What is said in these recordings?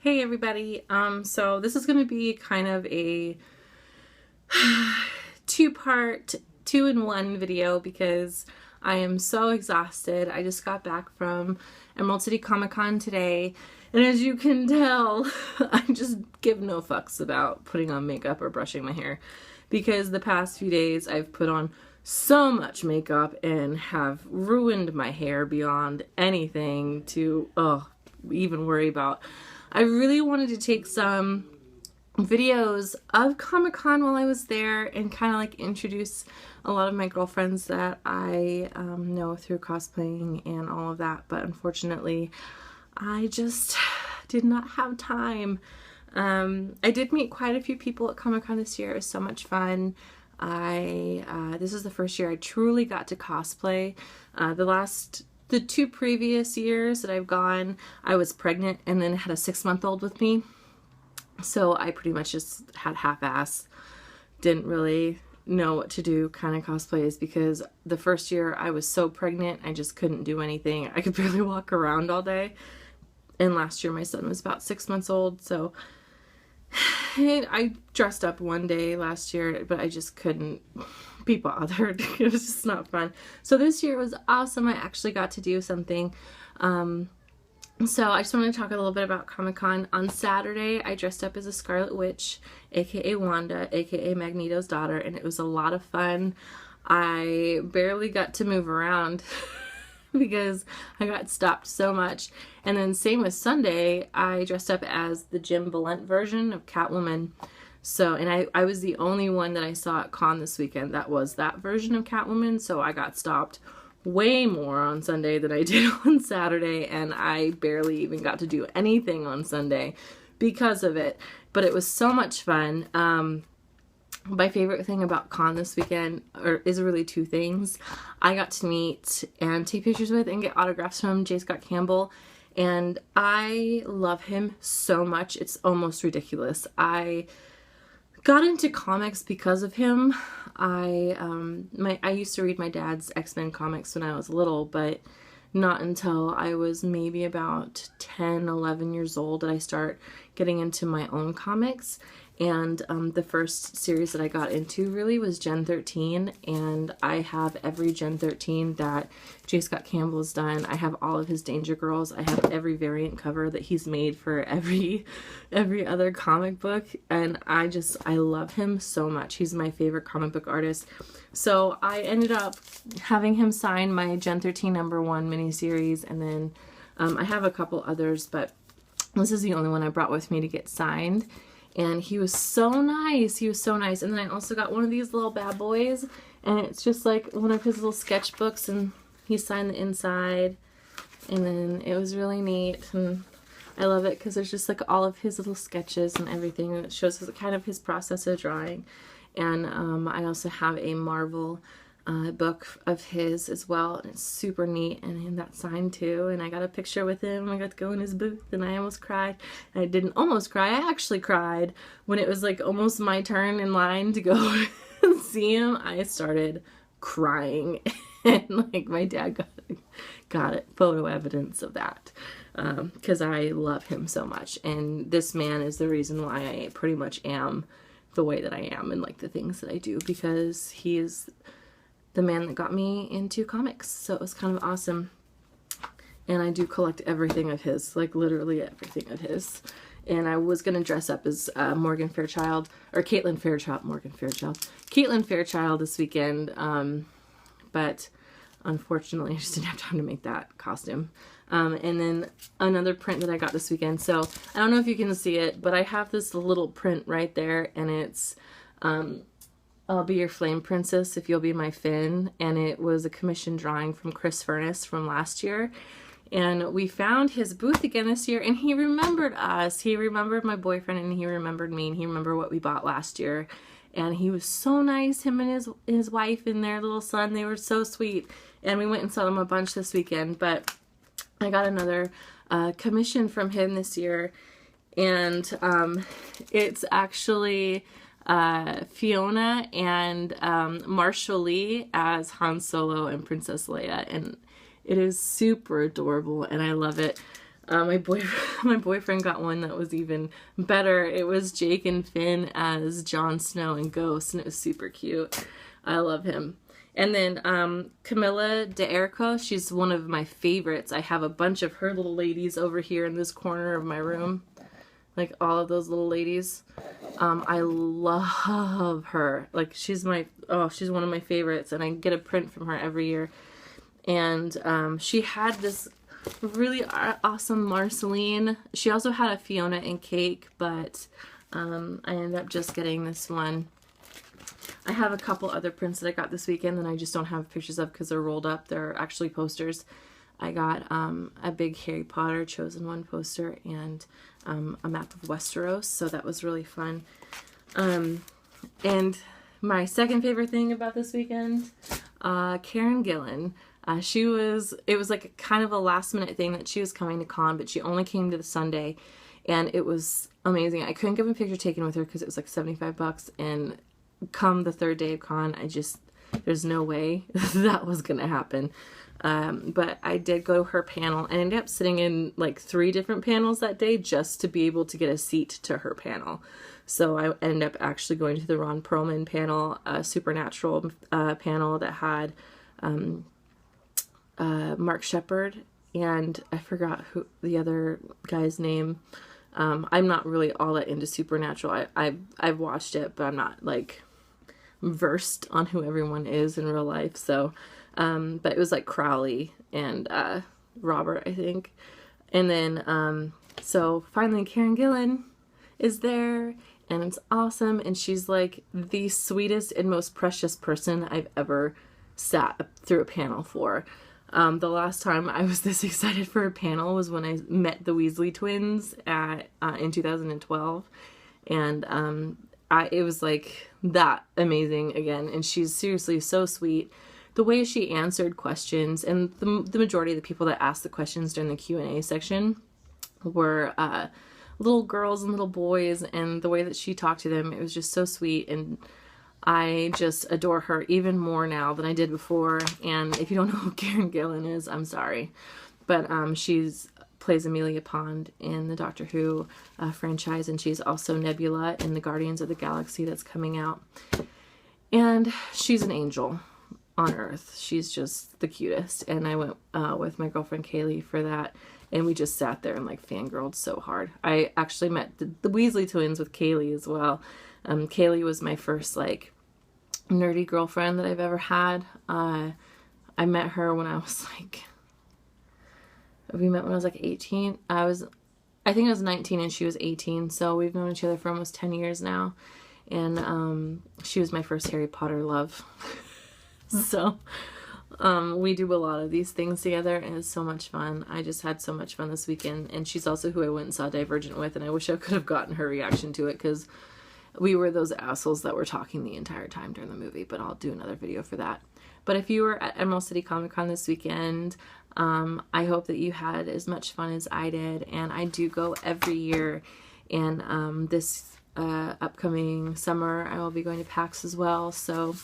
Hey everybody, so this is going to be kind of a two-part, two-in-one video because I am so exhausted. I just got back from Emerald City Comic Con today, and as you can tell, I just give no fucks about putting on makeup or brushing my hair because the past few days I've put on so much makeup and have ruined my hair beyond anything to even worry about. I really wanted to take some videos of Comic-Con while I was there and kind of like introduce a lot of my girlfriends that I know through cosplaying and all of that, but unfortunately I just did not have time. I did meet quite a few people at Comic-Con this year. It was so much fun. This is the first year I truly got to cosplay. The two previous years that I've gone, I was pregnant and then had a 6-month-old with me. So I pretty much just had half-ass, didn't really know what to do kind of cosplays because the first year I was so pregnant, I just couldn't do anything. I could barely walk around all day. And last year my son was about 6 months old, so I dressed up one day last year, but I just couldn't be bothered. It was just not fun. So this year was awesome. I actually got to do something. So I just want to talk a little bit about Comic-Con. On Saturday, I dressed up as a Scarlet Witch, aka Wanda, aka Magneto's daughter, and it was a lot of fun. I barely got to move around because I got stopped so much. And then same with Sunday, I dressed up as the Jim Valent version of Catwoman. So, and I was the only one that I saw at con this weekend that was that version of Catwoman, so I got stopped way more on Sunday than I did on Saturday, and I barely even got to do anything on Sunday because of it. But it was so much fun. My favorite thing about con this weekend is really two things. I got to meet and take pictures with and get autographs from J. Scott Campbell, and I love him so much. It's almost ridiculous. I got into comics because of him. I used to read my dad's X-Men comics when I was little, but not until I was maybe about 10, 11 years old did I start getting into my own comics. And the first series that I got into really was Gen 13, and I have every Gen 13 that J. Scott Campbell has done. I have all of his Danger Girls. I have every variant cover that he's made for every other comic book, and I love him so much. He's my favorite comic book artist. So I ended up having him sign my Gen 13 #1 miniseries, and then I have a couple others, but this is the only one I brought with me to get signed. And he was so nice. He was so nice. And then I also got one of these little bad boys, and it's just like one of his little sketchbooks, and he signed the inside, and then it was really neat. And I love it because there's just like all of his little sketches and everything, and it shows kind of his process of drawing. And I also have a Marvel book of his as well, and it's super neat, and that's signed too. And I got a picture with him. I got to go in his booth, and I almost cried. And I didn't almost cry, I actually cried when it was like almost my turn in line to go see him. I started crying, and like my dad got it, photo evidence of that, because I love him so much, and this man is the reason why I pretty much am the way that I am and like the things that I do, because he is the man that got me into comics. So it was kind of awesome. And I do collect everything of his, like literally everything of his. And I was going to dress up as Caitlin Fairchild this weekend. But unfortunately I just didn't have time to make that costume. And then another print that I got this weekend. So I don't know if you can see it, but I have this little print right there, and it's I'll Be Your Flame Princess If You'll Be My Finn, and it was a commissioned drawing from Chris Furness from last year. And we found his booth again this year, and he remembered us. He remembered my boyfriend, and he remembered me, and he remembered what we bought last year. And he was so nice, him and his wife and their little son. They were so sweet. And we went and saw them a bunch this weekend, but I got another commission from him this year, and it's actually Fiona and Marshall Lee as Han Solo and Princess Leia, and it is super adorable, and I love it. My boyfriend got one that was even better. It was Jake and Finn as Jon Snow and Ghost, and it was super cute. I love him. And then Camilla d'Errico, she's one of my favorites. I have a bunch of her little ladies over here in this corner of my room. Like all of those little ladies. I love her. Like she's one of my favorites, and I get a print from her every year. And she had this really awesome Marceline. She also had a Fiona and Cake, but I ended up just getting this one. I have a couple other prints that I got this weekend that I just don't have pictures of because they're rolled up. They're actually posters. I got a big Harry Potter Chosen One poster and a map of Westeros, so that was really fun. And my second favorite thing about this weekend, Karen Gillan. It was like kind of a last minute thing that she was coming to con, but she only came to the Sunday, and it was amazing. I couldn't get a picture taken with her because it was like $75, and come the third day of con, there's no way that was gonna happen. But I did go to her panel and ended up sitting in like 3 different panels that day just to be able to get a seat to her panel. So I ended up actually going to the Ron Perlman panel, a Supernatural panel that had Mark Shepard, and I forgot who the other guy's name. I'm not really all that into Supernatural. I've watched it, but I'm not like versed on who everyone is in real life. So, but it was like Crowley and Robert, I think. And then, so finally Karen Gillan is there, and it's awesome. And she's like the sweetest and most precious person I've ever sat through a panel for. The last time I was this excited for a panel was when I met the Weasley twins in 2012, and it was like that amazing again. And she's seriously so sweet. The way she answered questions, and the majority of the people that asked the questions during the Q&A section were little girls and little boys, and the way that she talked to them, it was just so sweet, and I just adore her even more now than I did before. And if you don't know who Karen Gillan is, I'm sorry. But plays Amelia Pond in the Doctor Who franchise, and she's also Nebula in the Guardians of the Galaxy that's coming out. And she's an angel on Earth. She's just the cutest. And I went with my girlfriend Kaylee for that, and we just sat there and like fangirled so hard. I actually met the Weasley twins with Kaylee as well. Kaylee was my first like nerdy girlfriend that I've ever had. I met her when I was like, we met when I was like 18. I think I was 19 and she was 18. So we've known each other for almost 10 years now. And she was my first Harry Potter love. So we do a lot of these things together, and it's so much fun. I just had so much fun this weekend. And she's also who I went and saw Divergent with, and I wish I could have gotten her reaction to it because we were those assholes that were talking the entire time during the movie, but I'll do another video for that. But if you were at Emerald City Comic Con this weekend, I hope that you had as much fun as I did. And I do go every year, and this upcoming summer I will be going to PAX as well. So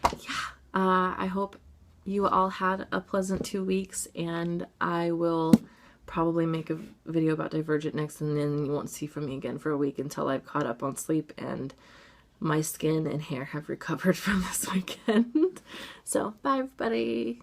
yeah, I hope you all had a pleasant 2 weeks, and I will probably make a video about Divergent next, and then you won't see from me again for a week until I've caught up on sleep and my skin and hair have recovered from this weekend. So bye everybody.